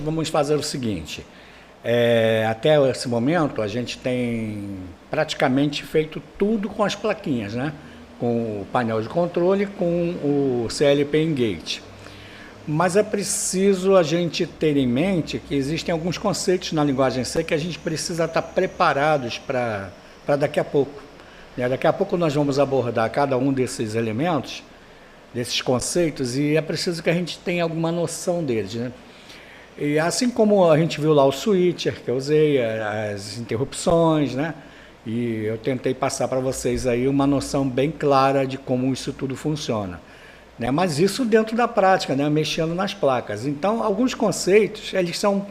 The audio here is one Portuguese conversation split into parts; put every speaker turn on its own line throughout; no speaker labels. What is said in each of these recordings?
Vamos fazer o seguinte, até esse momento a gente tem praticamente feito tudo com as plaquinhas, né? Com o painel de controle, com o CLP Engage. Mas é preciso a gente ter em mente que existem alguns conceitos na linguagem C que a gente precisa estar preparados para daqui a pouco. Daqui a pouco nós vamos abordar cada um desses elementos, desses conceitos, e é preciso que a gente tenha alguma noção deles, né? E assim como a gente viu lá o switcher que eu usei, as interrupções, né? E eu tentei passar para vocês aí uma noção bem clara de como isso tudo funciona, né? Mas isso dentro da prática, né? Mexendo nas placas. Então, alguns conceitos, eles são...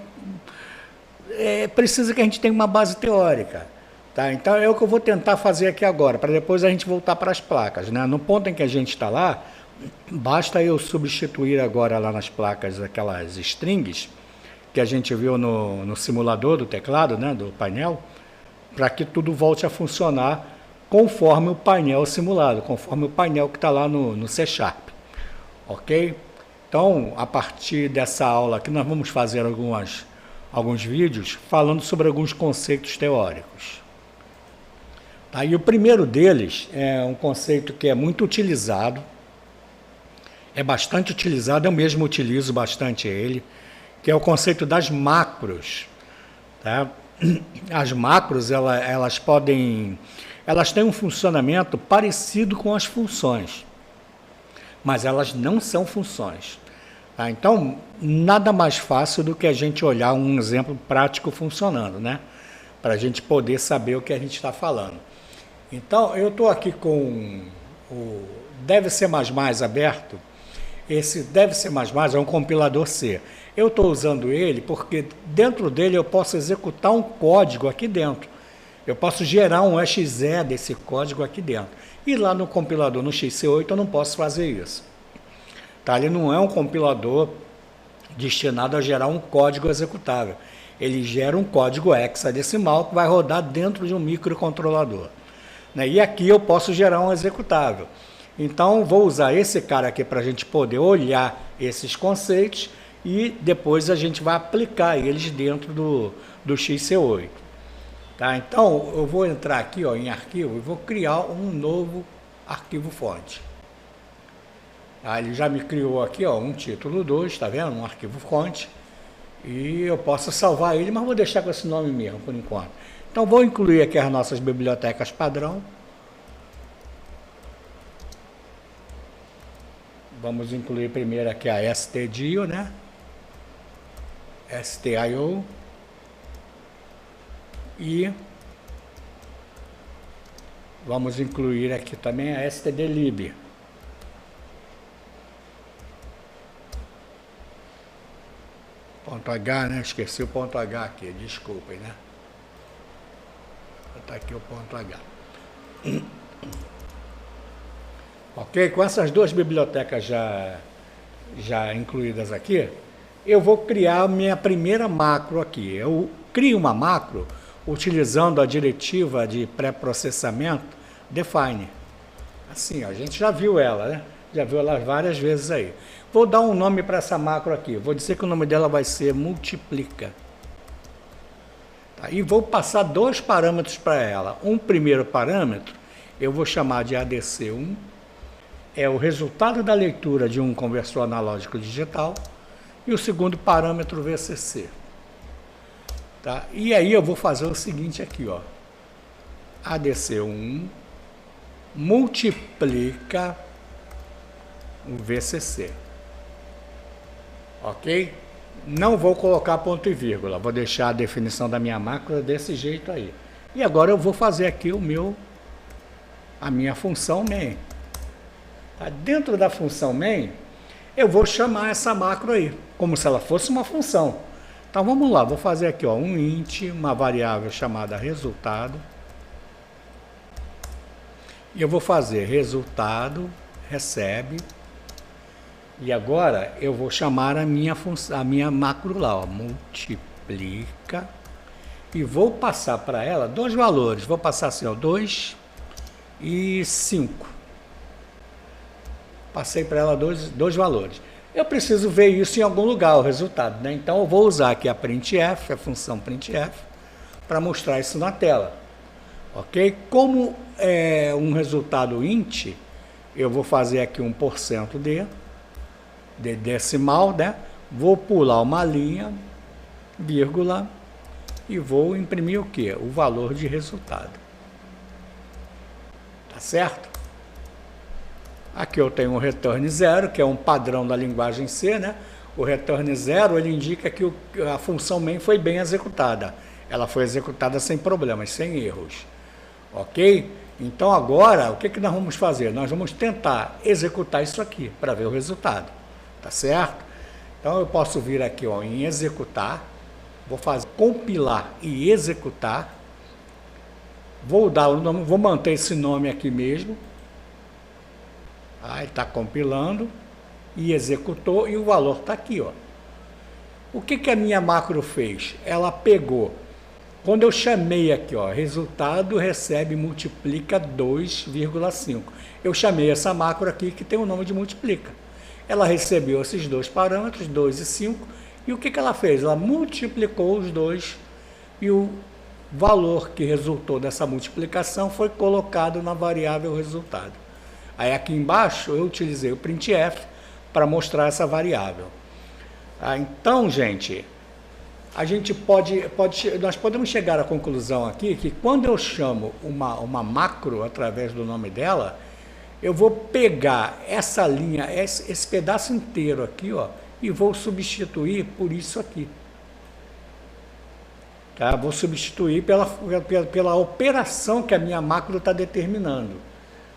precisa que a gente tenha uma base teórica, tá? Então, é o que eu vou tentar fazer aqui agora, para depois a gente voltar para as placas, né? No ponto em que a gente está lá, basta eu substituir agora lá nas placas aquelas strings que a gente viu no simulador do teclado, né, do painel, para que tudo volte a funcionar conforme o painel simulado, conforme o painel que está lá no C#. Ok? Então, a partir dessa aula aqui, nós vamos fazer alguns vídeos falando sobre alguns conceitos teóricos. Tá? E o primeiro deles é um conceito que é muito utilizado, é bastante utilizado, eu mesmo utilizo bastante ele, que é o conceito das macros. Tá? As macros, elas têm um funcionamento parecido com as funções, mas elas não são funções. Tá? Então, nada mais fácil do que a gente olhar um exemplo prático funcionando, né? Para a gente poder saber o que a gente está falando. Então, eu estou aqui com o DevC++ aberto. Esse DevC++ é um compilador C. Eu estou usando ele porque dentro dele eu posso executar um código aqui dentro. Eu posso gerar um exe desse código aqui dentro. E lá no compilador, no XC8, eu não posso fazer isso. Tá? Ele não é um compilador destinado a gerar um código executável. Ele gera um código hexadecimal que vai rodar dentro de um microcontrolador. Né? E aqui eu posso gerar um executável. Então, vou usar esse cara aqui para a gente poder olhar esses conceitos e depois a gente vai aplicar eles dentro do XC8. Tá? Então, eu vou entrar aqui em arquivo e vou criar um novo arquivo fonte. Tá? Ele já me criou aqui um título 2, está vendo? Um arquivo fonte. E eu posso salvar ele, mas vou deixar com esse nome mesmo, por enquanto. Então, vou incluir aqui as nossas bibliotecas padrão. Vamos incluir primeiro aqui a stdio, né? stio e vamos incluir aqui também a stdlib. Ponto H, né? Esqueci o ponto H aqui, desculpem, né? Está aqui o ponto H. Ok? Com essas duas bibliotecas já incluídas aqui, eu vou criar a minha primeira macro aqui. Eu crio uma macro utilizando a diretiva de pré-processamento define. Assim, a gente já viu ela, né? Já viu ela várias vezes aí. Vou dar um nome para essa macro aqui. Vou dizer que o nome dela vai ser multiplica. Tá? E vou passar dois parâmetros para ela. Um primeiro parâmetro eu vou chamar de ADC1. É o resultado da leitura de um conversor analógico digital, e o segundo parâmetro VCC. Tá? E aí eu vou fazer o seguinte aqui, ADC1 multiplica o VCC. Ok? Não vou colocar ponto e vírgula, vou deixar a definição da minha macro desse jeito aí. E agora eu vou fazer aqui a minha função main. Tá? Dentro da função main, eu vou chamar essa macro aí, como se ela fosse uma função. Então vamos lá, vou fazer aqui um int, uma variável chamada resultado. E eu vou fazer resultado, recebe. E agora eu vou chamar a minha macro lá, multiplica. E vou passar para ela dois valores. Vou passar assim, 2 e 5. Passei para ela dois valores. eu preciso ver isso em algum lugar, o resultado, né? Então eu vou usar aqui a printf, a função printf, para mostrar isso na tela. Ok? Como é um resultado int, eu vou fazer aqui 1% de decimal, né? Vou pular uma linha, vírgula, e vou imprimir o quê? O valor de resultado. Tá certo? Aqui eu tenho um return 0, que é um padrão da linguagem C, né? O return 0, ele indica que a função main foi bem executada. Ela foi executada sem problemas, sem erros. Ok? Então agora, o que nós vamos fazer? Nós vamos tentar executar isso aqui, para ver o resultado. Tá certo? Então eu posso vir aqui, ó, em executar, vou fazer compilar e executar. Vou dar o nome, vou manter esse nome aqui mesmo. Aí está compilando e executou e o valor está aqui, ó. O que a minha macro fez? Ela pegou, quando eu chamei aqui, ó, resultado recebe multiplica 2,5. Eu chamei essa macro aqui que tem o nome de multiplica. Ela recebeu esses dois parâmetros, 2 e 5, e o que ela fez? Ela multiplicou os dois e o valor que resultou dessa multiplicação foi colocado na variável resultado. Aí aqui embaixo eu utilizei o printf para mostrar essa variável. Então, gente, a gente nós podemos chegar à conclusão aqui que quando eu chamo uma macro através do nome dela, eu vou pegar essa linha, esse pedaço inteiro aqui, ó, e vou substituir por isso aqui. Tá? Vou substituir pela operação que a minha macro está determinando.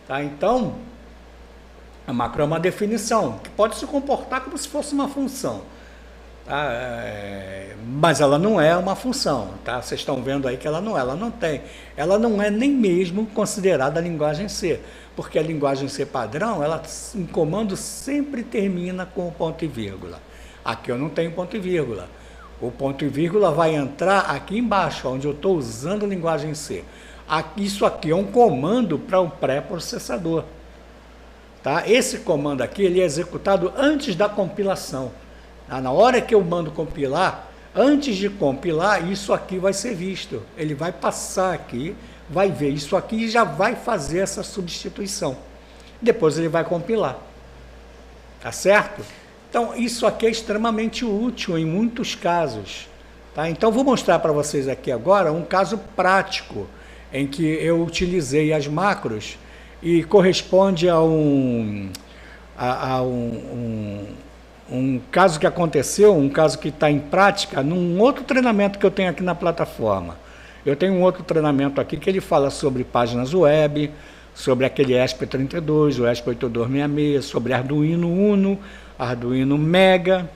Tá? Então, a macro é uma definição, que pode se comportar como se fosse uma função. Tá? Mas ela não é uma função. Tá? Vocês estão vendo aí que ela não é nem mesmo considerada a linguagem C, porque a linguagem C padrão, um comando sempre termina com o ponto e vírgula. Aqui eu não tenho ponto e vírgula. O ponto e vírgula vai entrar aqui embaixo, onde eu estou usando a linguagem C. Isso aqui é um comando para um pré-processador. Tá? Esse comando aqui ele é executado antes da compilação. Tá? Na hora que eu mando compilar, antes de compilar, isso aqui vai ser visto. Ele vai passar aqui, vai ver isso aqui e já vai fazer essa substituição. Depois ele vai compilar. Tá certo? Então, isso aqui é extremamente útil em muitos casos. Tá? Então, vou mostrar para vocês aqui agora um caso prático em que eu utilizei as macros e corresponde a um caso que aconteceu, um caso que está em prática, num outro treinamento que eu tenho aqui na plataforma. Eu tenho um outro treinamento aqui que ele fala sobre páginas web, sobre aquele ESP32, o ESP8266, sobre Arduino Uno, Arduino Mega.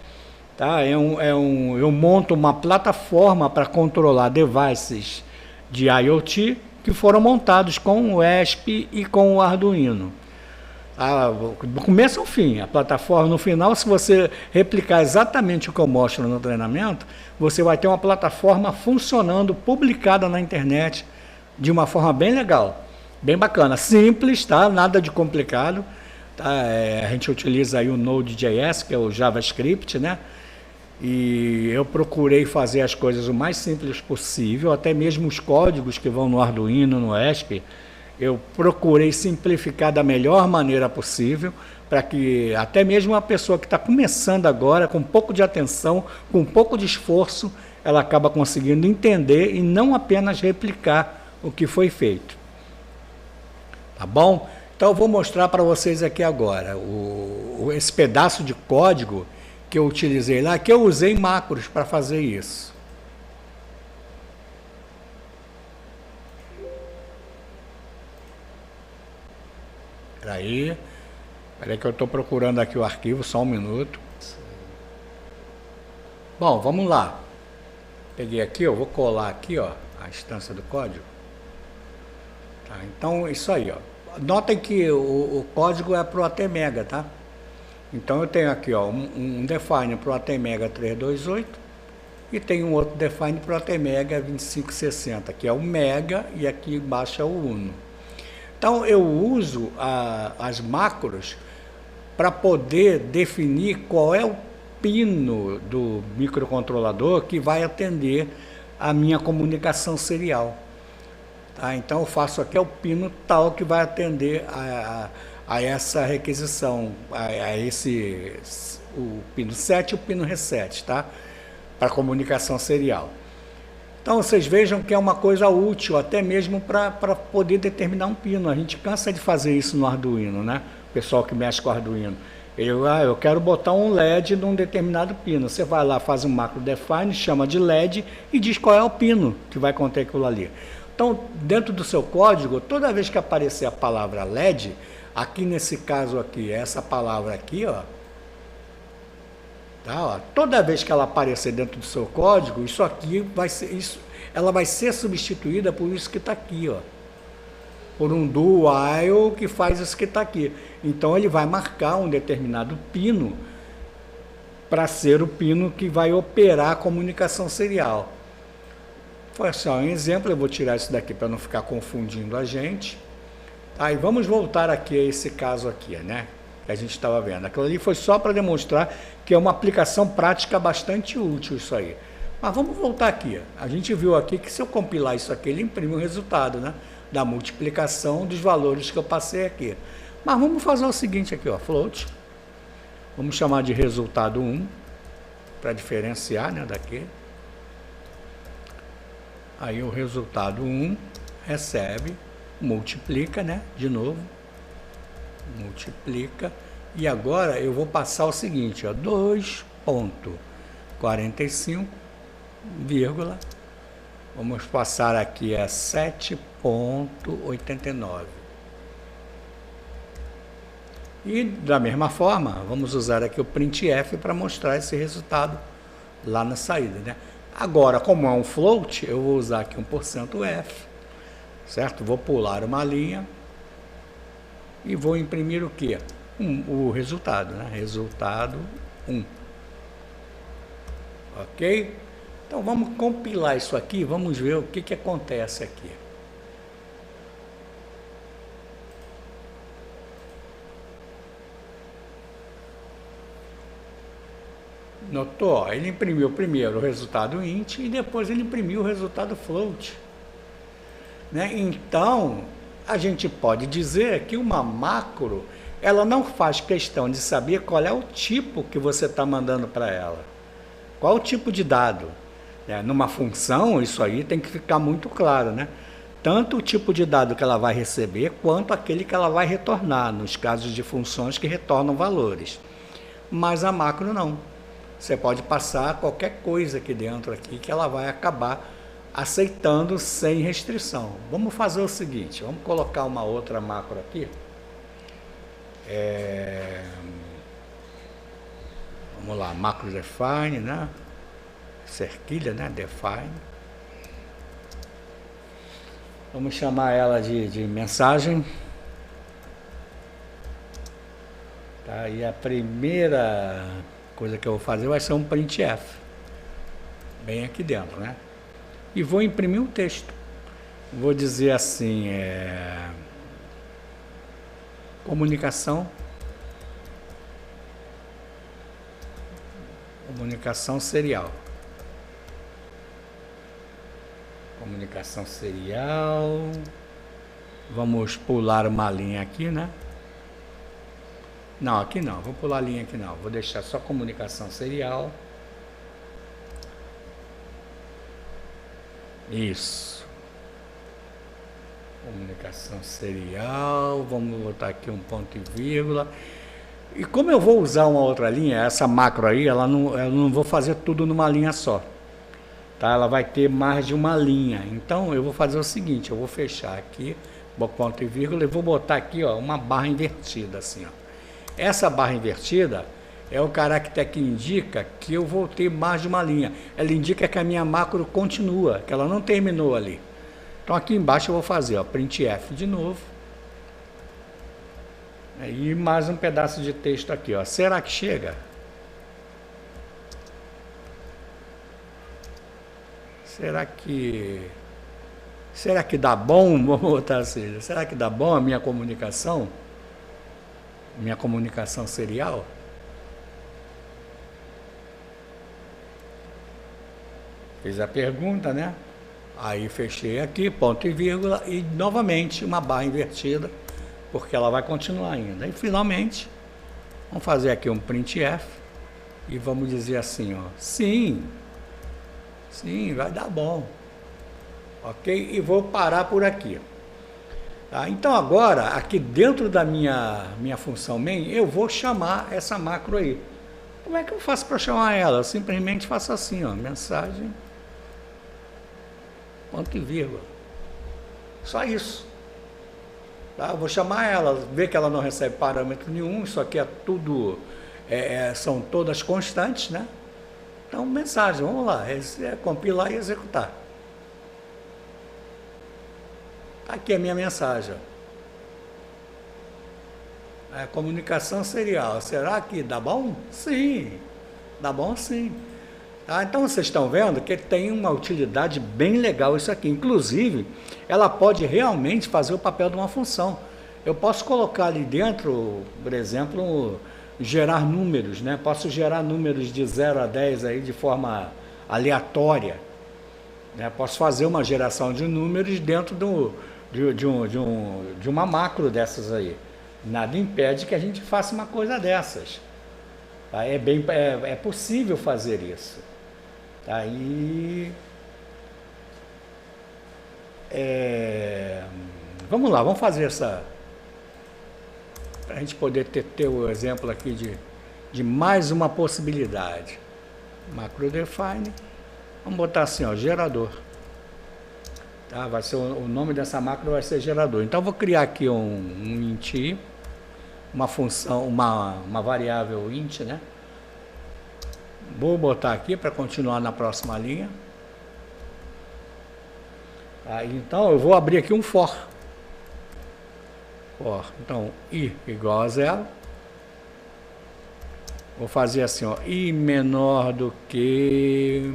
Tá? Eu monto uma plataforma para controlar devices de IoT que foram montados com o ESP e com o Arduino. Do começo ao fim, a plataforma no final, se você replicar exatamente o que eu mostro no treinamento, você vai ter uma plataforma funcionando, publicada na internet, de uma forma bem legal, bem bacana, simples, tá? Nada de complicado. Tá? A gente utiliza aí o Node.js, que é o JavaScript, né? E eu procurei fazer as coisas o mais simples possível, até mesmo os códigos que vão no Arduino, no ESP, eu procurei simplificar da melhor maneira possível, para que até mesmo uma pessoa que está começando agora, com um pouco de atenção, com um pouco de esforço, ela acaba conseguindo entender e não apenas replicar o que foi feito. Tá bom? Então eu vou mostrar para vocês aqui agora esse pedaço de código que eu utilizei lá, que eu usei macros para fazer isso. Peraí que eu estou procurando aqui o arquivo, só um minuto. Bom, vamos lá. Peguei aqui, eu vou colar aqui, ó, a instância do código. Tá, então, isso aí, ó. Notem que o código é para o ATmega, tá? Então eu tenho aqui, ó, um define para o ATmega 328 e tem um outro define para o ATmega 2560, que é o Mega, e aqui embaixo é o Uno. Então eu uso as macros para poder definir qual é o pino do microcontrolador que vai atender a minha comunicação serial. Tá? Então eu faço aqui o pino tal que vai atender a essa requisição, o pino 7 e o pino reset, tá? Para comunicação serial. Então vocês vejam que é uma coisa útil, até mesmo para poder determinar um pino. A gente cansa de fazer isso no Arduino, né? O pessoal que mexe com o Arduino. Eu quero botar um LED num determinado pino. Você vai lá, faz um macro define, chama de LED e diz qual é o pino que vai conter aquilo ali. Então, dentro do seu código, toda vez que aparecer a palavra LED, aqui nesse caso aqui, essa palavra aqui, ó, tá, ó, toda vez que ela aparecer dentro do seu código, isso aqui vai ser, ela vai ser substituída por isso que está aqui, ó, por um do while que faz isso que está aqui. Então ele vai marcar um determinado pino para ser o pino que vai operar a comunicação serial. Foi só um exemplo, eu vou tirar isso daqui para não ficar confundindo a gente. Aí vamos voltar aqui a esse caso aqui, né? Que a gente estava vendo. Aquilo ali foi só para demonstrar que é uma aplicação prática bastante útil isso aí. Mas vamos voltar aqui. A gente viu aqui que se eu compilar isso aqui, ele imprime o resultado, né? Da multiplicação dos valores que eu passei aqui. Mas vamos fazer o seguinte aqui, ó, float. Vamos chamar de resultado 1, para diferenciar, né, daqui. Aí o resultado 1 recebe, multiplica, né, de novo. Multiplica. E agora eu vou passar o seguinte, ó, 2,45, vírgula. Vamos passar aqui a 7,89. E da mesma forma, vamos usar aqui o printf para mostrar esse resultado lá na saída, né? Agora, como é um float, eu vou usar aqui um %f, certo? Vou pular uma linha e vou imprimir o quê? O resultado, né? Resultado 1. Ok? Então vamos compilar isso aqui, vamos ver o que acontece aqui. Notou? Ele imprimiu primeiro o resultado int e depois ele imprimiu o resultado float. Né? Então, a gente pode dizer que uma macro, ela não faz questão de saber qual é o tipo que você está mandando para ela. Qual o tipo de dado? Numa função, isso aí tem que ficar muito claro, né? Tanto o tipo de dado que ela vai receber, quanto aquele que ela vai retornar, nos casos de funções que retornam valores. Mas a macro não. Você pode passar qualquer coisa aqui dentro aqui que ela vai acabar aceitando sem restrição. Vamos fazer o seguinte, vamos colocar uma outra macro aqui. Vamos lá, macro define, né? Cerquilha, né? Define. Vamos chamar ela de mensagem. Tá? E a primeira coisa que eu vou fazer vai ser um printf. Bem aqui dentro, né? E vou imprimir um texto. Vou dizer assim, comunicação serial. Comunicação serial. Vamos pular uma linha aqui, né? Não, aqui não. Vou pular a linha aqui não. Vou deixar só comunicação serial. Isso. Comunicação serial. Vamos botar aqui um ponto e vírgula. E como eu vou usar uma outra linha, essa macro aí, eu não vou fazer tudo numa linha só. Tá? Ela vai ter mais de uma linha. Então eu vou fazer o seguinte, eu vou fechar aqui, ponto e vírgula, e vou botar aqui, ó, uma barra invertida assim, ó. Essa barra invertida é o caractere que indica que eu vou ter mais de uma linha. Ela indica que a minha macro continua, que ela não terminou ali. Então aqui embaixo eu vou fazer, ó, printf de novo. E mais um pedaço de texto aqui, ó. Será que chega? Será que dá bom? Vamos botar assim. Será que dá bom a minha comunicação? minha comunicação serial. Fiz a pergunta, né? Aí fechei aqui, ponto e vírgula, e novamente uma barra invertida, porque ela vai continuar ainda. E finalmente, vamos fazer aqui um printf, e vamos dizer assim, ó, sim, vai dar bom. Ok? E vou parar por aqui. Tá? Então agora, aqui dentro da minha função main, eu vou chamar essa macro aí. Como é que eu faço para chamar ela? Eu simplesmente faço assim, ó, mensagem, ponto e vírgula. Só isso. Tá? Eu vou chamar ela, ver que ela não recebe parâmetro nenhum, isso aqui é tudo, são todas constantes, né? Então, mensagem, vamos lá, compilar e executar. Aqui é a minha mensagem. Comunicação serial. Será que dá bom? Sim, dá bom sim. Tá? Então vocês estão vendo que tem uma utilidade bem legal isso aqui. Inclusive, ela pode realmente fazer o papel de uma função. Eu posso colocar ali dentro, por exemplo, gerar números, né? Posso gerar números de 0 a 10 aí de forma aleatória. Né? Posso fazer uma geração de números dentro de uma macro dessas aí. Nada impede que a gente faça uma coisa dessas. Tá? É possível fazer isso. Aí, vamos lá, vamos fazer essa, para a gente poder ter o exemplo aqui de mais uma possibilidade. Macro define, vamos botar assim, ó, gerador. Tá? Vai ser o nome dessa macro vai ser gerador. Então, eu vou criar aqui um int, uma função, uma variável int, né? Vou botar aqui para continuar na próxima linha. Então, eu vou abrir aqui um for. Então, i igual a 0. Vou fazer assim, ó, i menor do que...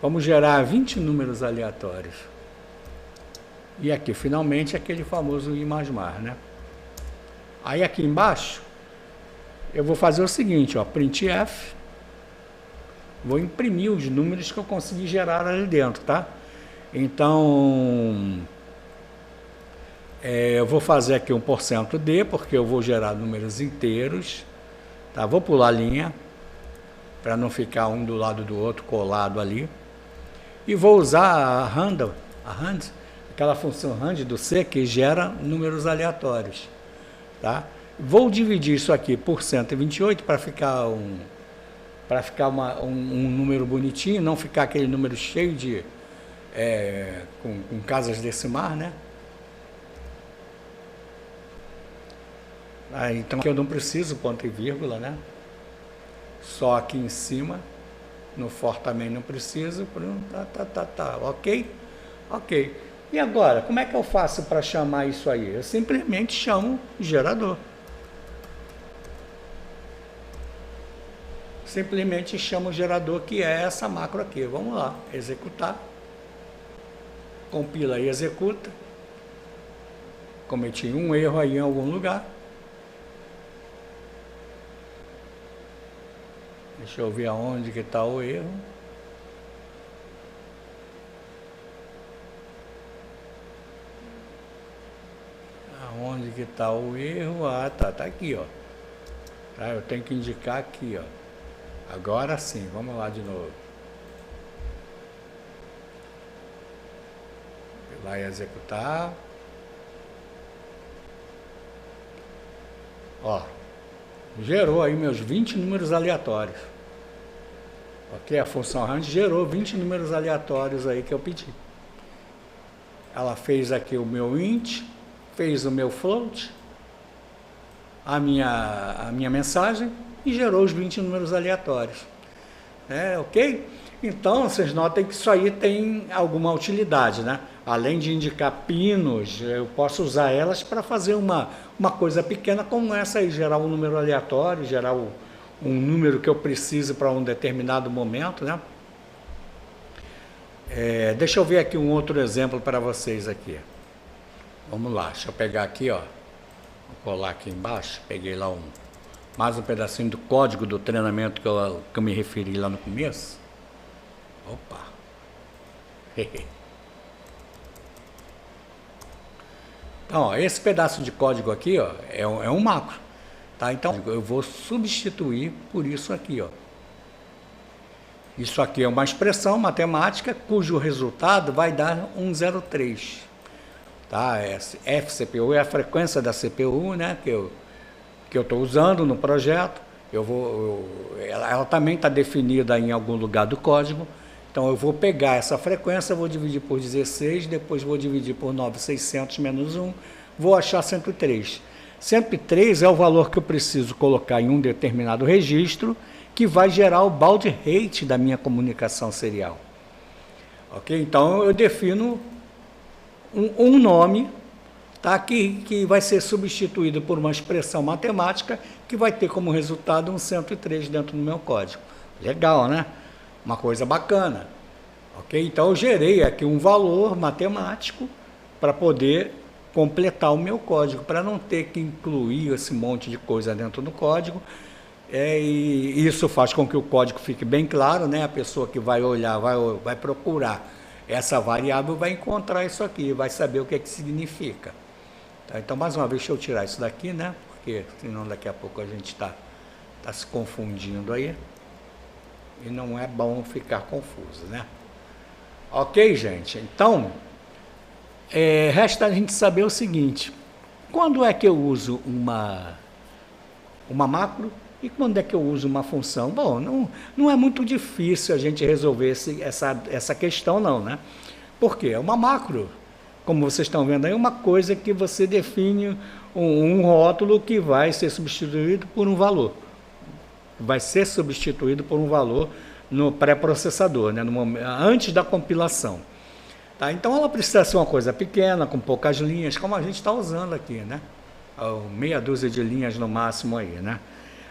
Vamos gerar 20 números aleatórios. E aqui, finalmente, aquele famoso i mais mais, né? Aí, aqui embaixo, eu vou fazer o seguinte, ó, printf. Vou imprimir os números que eu consegui gerar ali dentro, tá? Então, eu vou fazer aqui um %d, porque eu vou gerar números inteiros, tá? Vou pular a linha, para não ficar um do lado do outro colado ali. E vou usar a rand, aquela função rand do C, que gera números aleatórios, tá? Vou dividir isso aqui por 128 para ficar um número bonitinho, não ficar aquele número cheio de com casas decimais, né? Então aqui eu não preciso ponto e vírgula, né? Só aqui em cima, no for também não preciso, ok? Ok. E agora, como é que eu faço para chamar isso aí? Eu simplesmente chamo gerador. Simplesmente chamo o gerador, que é essa macro aqui. Vamos lá, executar. Compila e executa. Cometi um erro aí em algum lugar. Deixa eu ver aonde que está o erro. Aonde que está o erro? Ah, tá aqui, ó. Tá, eu tenho que indicar aqui, ó. Agora sim, vamos lá de novo. Vai executar. Ó, gerou aí meus 20 números aleatórios. Ok? A função rand gerou 20 números aleatórios aí que eu pedi. Ela fez aqui o meu int, fez o meu float, a minha mensagem, e gerou os 20 números aleatórios. Ok? Então, vocês notem que isso aí tem alguma utilidade, né? Além de indicar pinos, eu posso usar elas para fazer uma coisa pequena como essa aí, gerar um número aleatório, gerar um número que eu preciso para um determinado momento, né? Deixa eu ver aqui um outro exemplo para vocês aqui. Vamos lá, deixa eu pegar aqui, ó. Vou colar aqui embaixo, peguei lá um Mais um pedacinho do código do treinamento que eu me referi lá no começo. Opa! Então, ó, esse pedaço de código aqui, ó, é um macro. Tá? Então, eu vou substituir por isso aqui. Ó. Isso aqui é uma expressão matemática cujo resultado vai dar 103. Tá? FCPU é a frequência da CPU, né, que eu estou usando no projeto. Ela também está definida em algum lugar do código. Então, eu vou pegar essa frequência, vou dividir por 16, depois vou dividir por 9,600 menos 1, vou achar 103. 103 é o valor que eu preciso colocar em um determinado registro, que vai gerar o baud rate da minha comunicação serial. Ok? Então, eu defino um nome, tá? que vai ser substituído por uma expressão matemática, que vai ter como resultado um 103 dentro do meu código. Legal, né? Uma coisa bacana. Ok? Então, eu gerei aqui um valor matemático para poder completar o meu código, para não ter que incluir esse monte de coisa dentro do código. E isso faz com que o código fique bem claro, né? A pessoa que vai olhar, vai procurar essa variável, vai encontrar isso aqui, vai saber o que é que significa. Tá? Então, mais uma vez, deixa eu tirar isso daqui, né? Porque senão daqui a pouco a gente está se confundindo aí. E não é bom ficar confuso, né? Ok, gente? Então, resta a gente saber o seguinte: quando é que eu uso uma macro e quando é que eu uso uma função? Bom, não é muito difícil a gente resolver essa questão, não, né? Porque uma macro, como vocês estão vendo aí, é uma coisa que você define um rótulo que vai ser substituído por um valor. Vai ser substituído por um valor no pré-processador, né? Antes da compilação. Tá? Então, ela precisa ser uma coisa pequena, com poucas linhas, como a gente está usando aqui, né? Meia dúzia de linhas no máximo aí, né?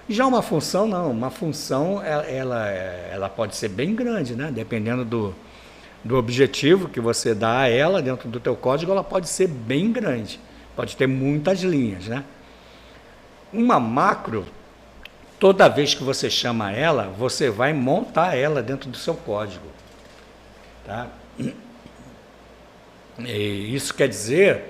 Já uma função, não. Uma função, ela pode ser bem grande, né? Dependendo do objetivo que você dá a ela dentro do teu código, ela pode ser bem grande. Pode ter muitas linhas, né? Uma macro, toda vez que você chama ela, você vai montar ela dentro do seu código. Tá? E isso quer dizer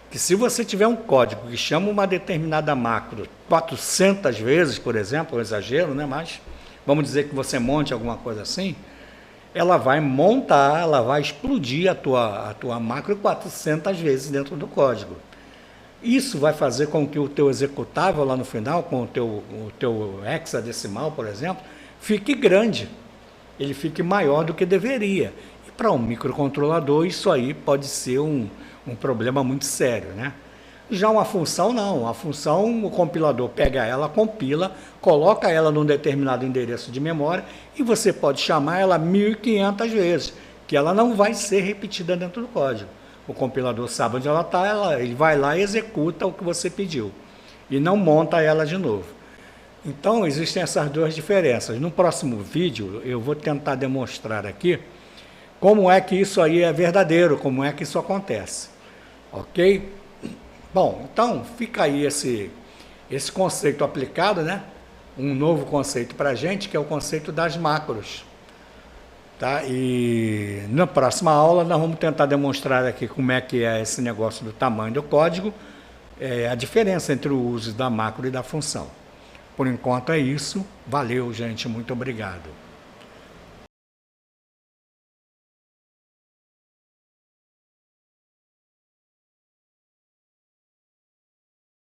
que se você tiver um código que chama uma determinada macro 400 vezes, por exemplo, um exagero, né? Mas vamos dizer que você monte alguma coisa assim, ela vai montar, ela vai explodir a tua macro 400 vezes dentro do código. Isso vai fazer com que o teu executável lá no final, com o teu hexadecimal, por exemplo, fique grande. Ele fique maior do que deveria. E para um microcontrolador, isso aí pode ser um problema muito sério, né? Já uma função, não. A função, o compilador pega ela, compila, coloca ela num determinado endereço de memória e você pode chamar ela 1.500 vezes, que ela não vai ser repetida dentro do código. O compilador sabe onde ela está, ele vai lá e executa o que você pediu. E não monta ela de novo. Então, existem essas duas diferenças. No próximo vídeo, eu vou tentar demonstrar aqui como é que isso aí é verdadeiro, como é que isso acontece. Ok? Bom, então, fica aí esse conceito aplicado, né? Um novo conceito para a gente, que é o conceito das macros. Tá? E na próxima aula nós vamos tentar demonstrar aqui como é que é esse negócio do tamanho do código, a diferença entre o uso da macro e da função. Por enquanto é isso. Valeu, gente. Muito obrigado.